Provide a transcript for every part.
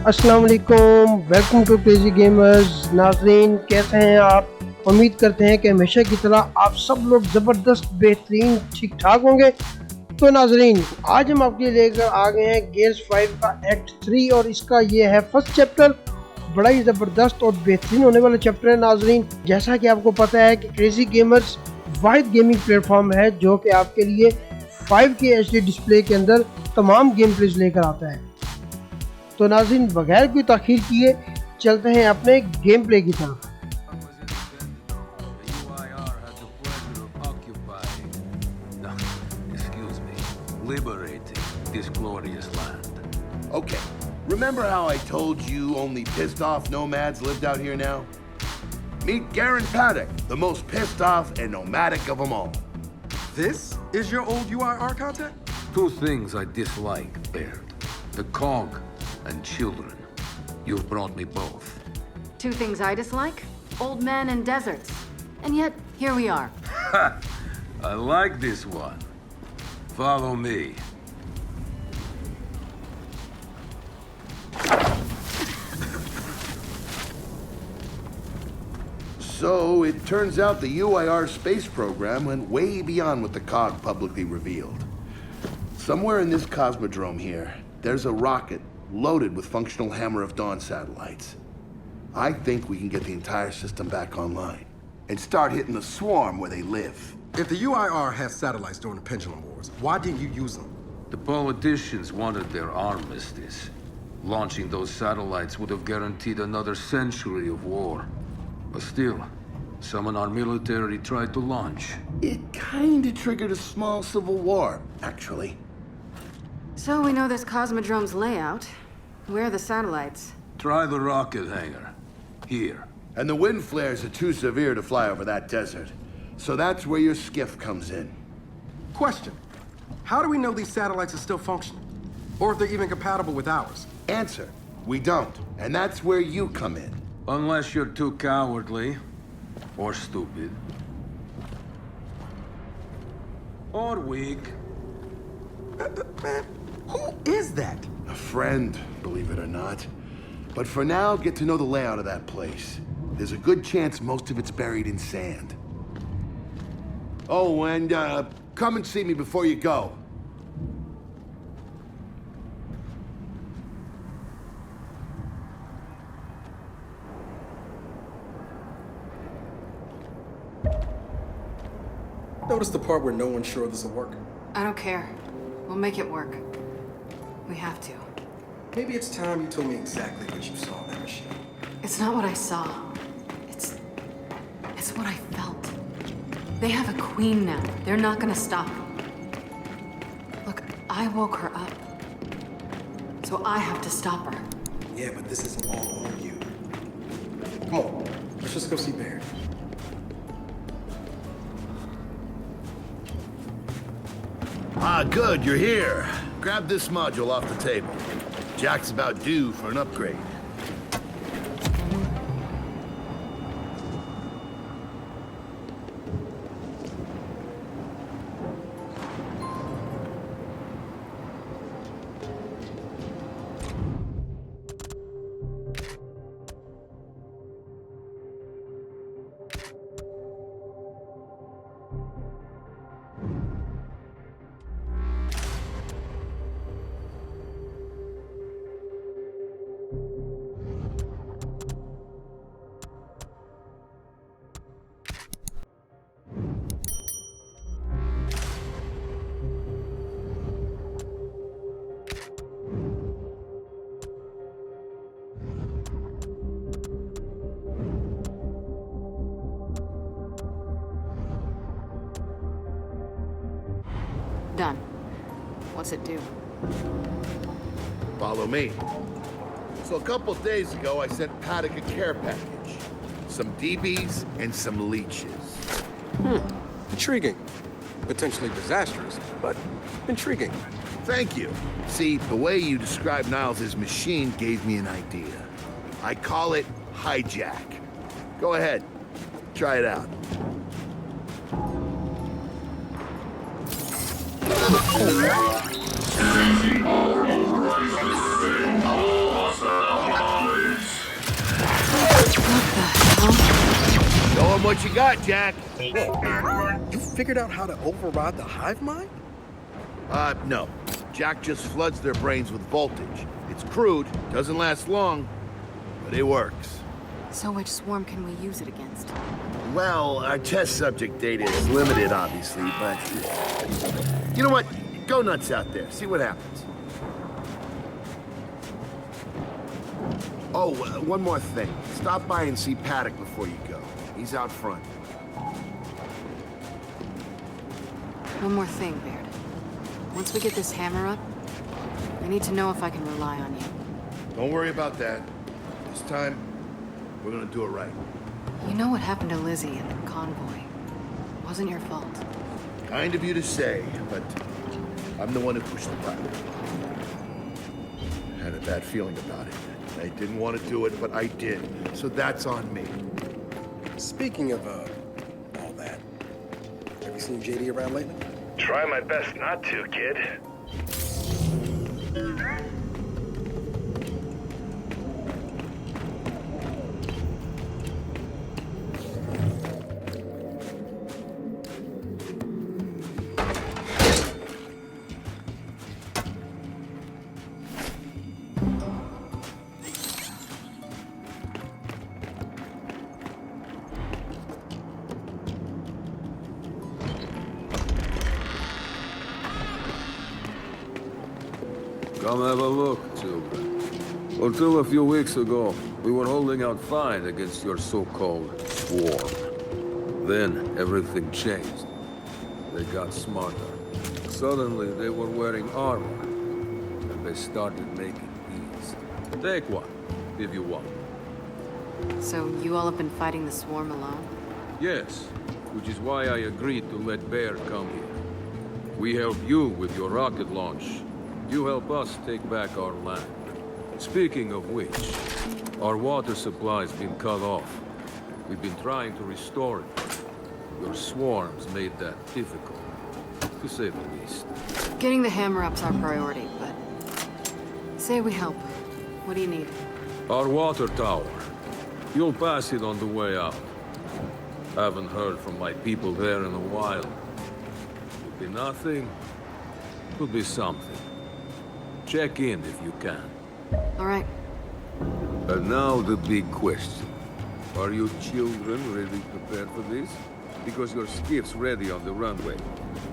अस्सलाम वालेकुम, welcome to crazy gamers. नाजरीन कैसे हैं आप? उम्मीद करते हैं कि हमेशा की तरह आप सब लोग ज़बरदस्त बेहतरीन ठीक ठाक होंगे। तो नाजरीन आज हम आपके लिए लेकर आ गए हैं गेम्स 5 का एक्ट 3 और इसका ये है फर्स्ट चैप्टर। बड़ा ही ज़बरदस्त और बेहतरीन होने वाला चैप्टर है नाजरीन। जैसा कि आपको पता है कि क्रेजी गेमर्स वाहिद गेमिंग प्लेटफॉर्म है जो कि आपके लिए 5K HD डिस्प्ले के अंदर तमाम गेम प्लेज लेकर आता है। तो नाज़रीन बगैर कोई ताख़ीर किए चलते हैं अपने गेम प्ले की तरफ। Liberating this glorious land. Okay, remember how I told you only pissed off nomads lived out here now? Meet Garen Paddock, the most pissed off and nomadic of them all. This is your old UIR contact? Two things I dislike, Baird. The cog and children. You've brought me both. Two things I dislike? Old men and deserts. And yet, here we are. I like this one. Follow me. So, it turns out the UIR space program went way beyond what the COG publicly revealed. Somewhere in this cosmodrome here, there's a rocket loaded with functional Hammer of Dawn satellites. I think we can get the entire system back online and start hitting the swarm where they live. If the UIR has satellites during the Pendulum Wars, why didn't you use them? The politicians wanted their armistice. Launching those satellites would have guaranteed another century of war. But still, some in our military tried to launch. It kinda triggered a small civil war, actually. So we know this Cosmodrome's layout. Where are the satellites? Try the rocket hangar. Here. And the wind flares are too severe to fly over that desert. So that's where your skiff comes in. Question. How do we know these satellites are still functional? Or if they're even compatible with ours? Answer. We don't. And that's where you come in. Unless you're too cowardly. Or stupid. Or weak. Man, who is that? A friend, believe it or not. But for now, get to know the layout of that place. There's a good chance most of it's buried in sand. Oh, and come and see me before you go. Notice the part where no one's sure this will work? I don't care. We'll make it work. We have to. Maybe it's time you told me exactly what you saw in that machine. It's not what I saw. It's what I felt. They have a queen now. They're not gonna stop. Look, I woke her up. So I have to stop her. Yeah, but this isn't all on you. Come on, let's just go see Baird. Ah, good, you're here. Grab this module off the table. Jack's about due for an upgrade. Done. What's it do? Follow me. So a couple days ago, I sent Paddock a care package. Some DBs and some leeches. Intriguing. Potentially disastrous, but intriguing. Thank you. See, the way you described Niles' machine gave me an idea. I call it hijack. Go ahead. Try it out. Seizing all overrides and all hostile what you got, Jack. You figured out how to override the hive mind? No. Jack just floods their brains with voltage. It's crude, doesn't last long, but it works. So which swarm can we use it against? Well, our test subject data is limited, obviously, but... You know what? Go nuts out there. See what happens. Oh, one more thing. Stop by and see Paddock before you go. He's out front. One more thing, Baird. Once we get this hammer up, I need to know if I can rely on you. Don't worry about that. This time, we're gonna do it right. You know what happened to Lizzie in the convoy. It wasn't your fault. Kind of you to say, but I'm the one who pushed the button. I had a bad feeling about it. I didn't want to do it, but I did. So that's on me. Speaking of, all that, have you seen JD around lately? Try my best not to, kid. Come have a look, children. Until a few weeks ago, we were holding out fine against your so-called swarm. Then, everything changed. They got smarter. Suddenly, they were wearing armor. And they started making these. Take one, if you want. So you all have been fighting the swarm alone? Yes, which is why I agreed to let Bear come here. We help you with your rocket launch. You help us take back our land. Speaking of which, our water supply's been cut off. We've been trying to restore it. Your swarms made that difficult, to say the least. Getting the hammer up's our priority, but... Say we help. What do you need? Our water tower. You'll pass it on the way out. Haven't heard from my people there in a while. Could be nothing. Could be something. Check in if you can. All right. And now the big question. Are you children really prepared for this? Because your skiff's ready on the runway,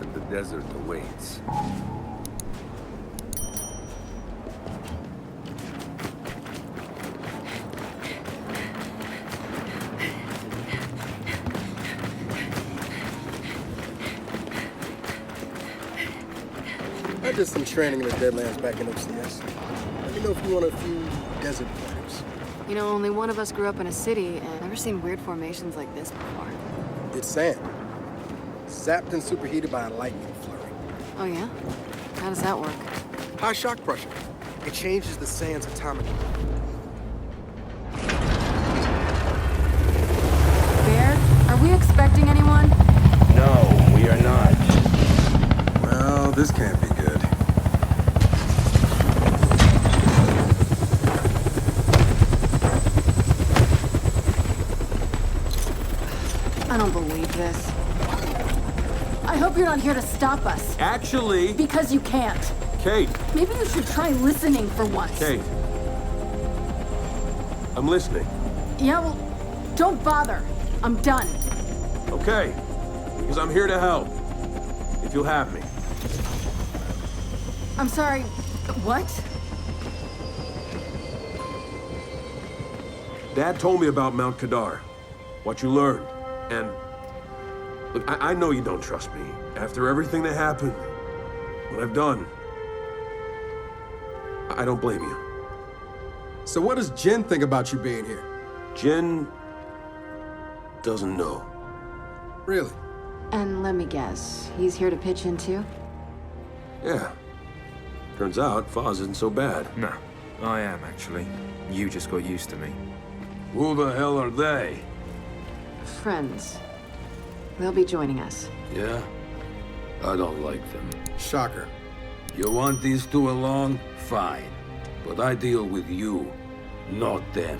and the desert awaits. I did some training in the Deadlands back in OCS. Let me know if you want a few desert pointers. You know, only one of us grew up in a city, and I've never seen weird formations like this before. It's sand. Zapped and superheated by a lightning flurry. Oh, yeah? How does that work? High shock pressure. It changes the sand's atomic. Baird, are we expecting anyone? No, we are not. Well, this can't be good. I don't believe this. I hope you're not here to stop us. Actually... Because you can't. Kate. Maybe you should try listening for once. Kate. I'm listening. Yeah, well, don't bother. I'm done. Okay. Because I'm here to help. If you'll have me. I'm sorry, what? Dad told me about Mount Kadar. What you learned. And... Look, I know you don't trust me. After everything that happened, what I've done, I don't blame you. So what does Jen think about you being here? Jen doesn't know. Really? And let me guess, he's here to pitch in too? Yeah. Turns out Foz isn't so bad. No, I am actually. You just got used to me. Who the hell are they? Friends. They'll be joining us. Yeah? I don't like them. Shocker. You want these two along? Fine. But I deal with you, not them.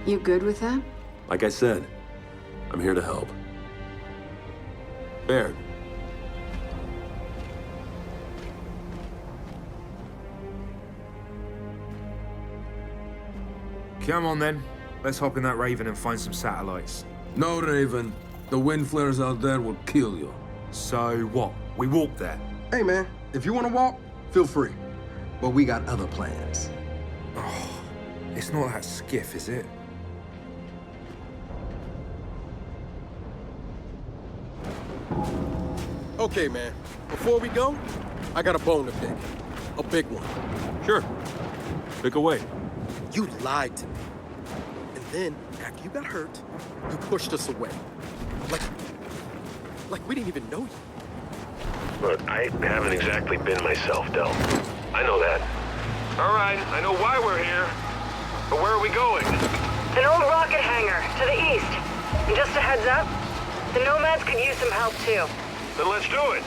You good with that? Like I said, I'm here to help. Baird. Come on then. Let's hop in that Raven and find some satellites. No, Raven. The wind flares out there will kill you. So what? We walk there. Hey, man, if you want to walk, feel free. But we got other plans. It's not that skiff, is it? Okay, man. Before we go, I got a bone to pick. A big one. Sure. Pick away. You lied to me. And then, after you got hurt, you pushed us away. Like we didn't even know you. Look, I haven't exactly been myself, Del. I know that. All right, I know why we're here. But where are we going? An old rocket hangar, to the east. And just a heads up, the Nomads could use some help too. Then let's do it.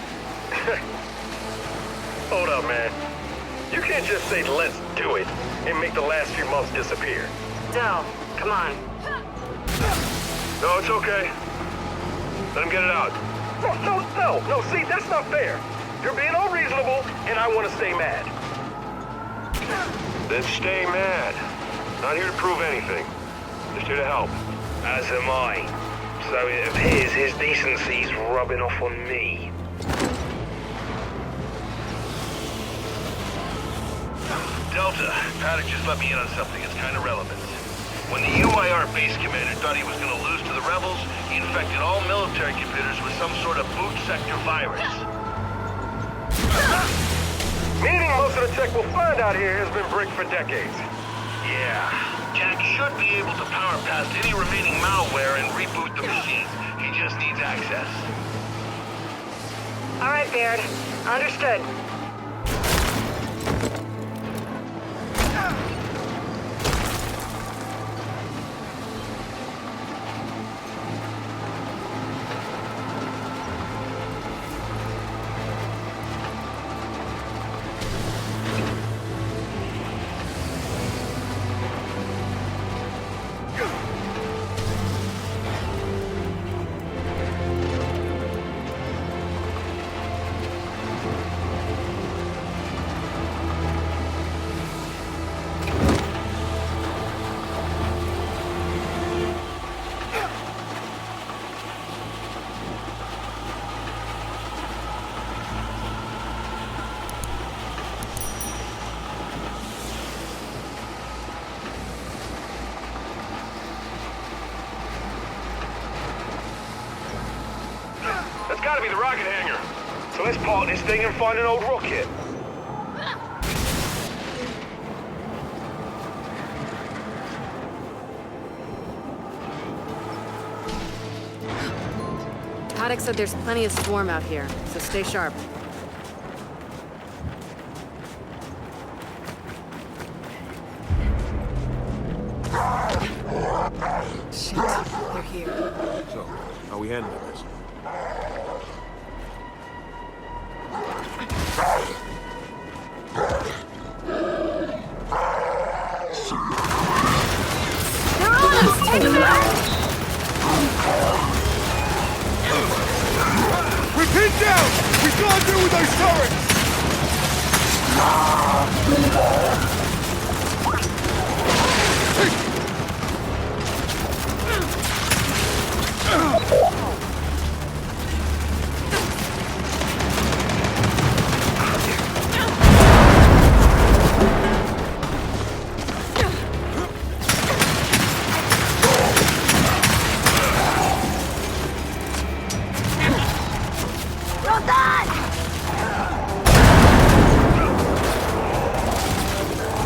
Hold up, man. You can't just say let's do it and make the last few months disappear. Del, come on. No, it's okay. Let him get it out. No, see, that's not fair. You're being unreasonable, and I want to stay mad. Then stay mad. Not here to prove anything. Just here to help. As am I. So it appears his decency's rubbing off on me. Delta, Paddock just let me in on something. It's kind of relevant. When the UIR base commander thought he was going to lose to the rebels, he infected all military computers with some sort of boot sector virus. Meaning most of the tech we'll find out here has been bricked for decades. Yeah. Jack should be able to power past any remaining malware and reboot the machines. He just needs access. All right, Baird. Understood. That's gotta be the rocket hangar. So let's park this thing and find an old rocket. Paddock said there's plenty of swarm out here, so stay sharp. Shit, they're here. So, how are we handling this? They're on us! Take them out! We're pinned down! We can't deal with those turrets!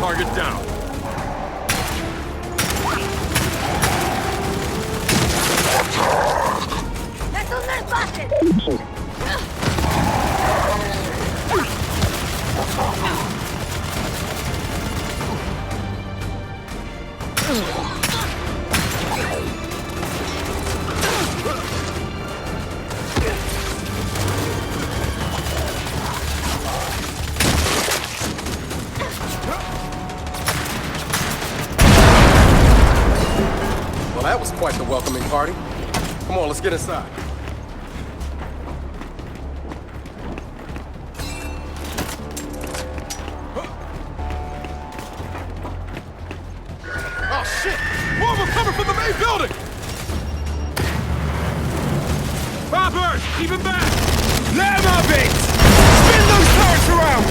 Target down. Well, that was quite the welcoming party. Come on, let's get inside. Oh shit! More of them coming from the main building! Poppers! Keep it back! Let them have it! Spin those turrets around!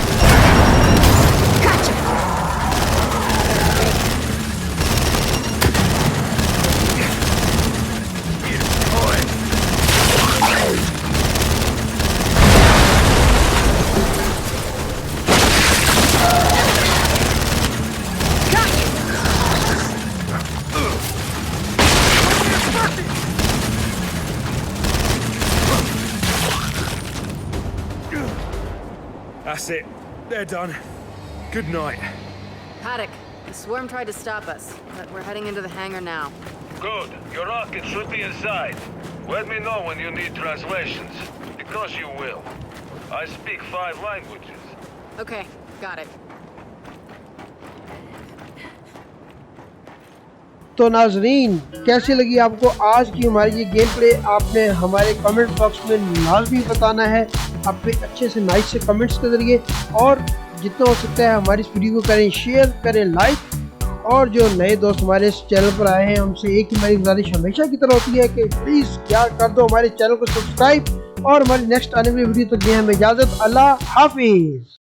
That's it. They're done. Good night. Paddock, the swarm tried to stop us, but we're heading into the hangar now. Good. Your rocket should be inside. Let me know when you need translations, because you will. I speak 5 languages. Okay, got it. तो नाजरीन, कैसी लगी आपको आज की हमारी ये game play? आपने हमारे कमेंट बॉक्स में लाजमी बताना है अपने अच्छे से नाइस से कमेंट्स के ज़रिए, और जितना हो सकता है हमारी इस वीडियो को करें शेयर, करें लाइक, और जो नए दोस्त हमारे इस चैनल पर आए हैं हमसे एक ही हमारी गुजारिश हमेशा की तरह होती है कि प्लीज़ क्या कर दो हमारे चैनल को सब्सक्राइब, और हमारी नेक्स्ट आने वाली वीडियो तक दें हमें इजाज़त। अल्लाह हाफिज़।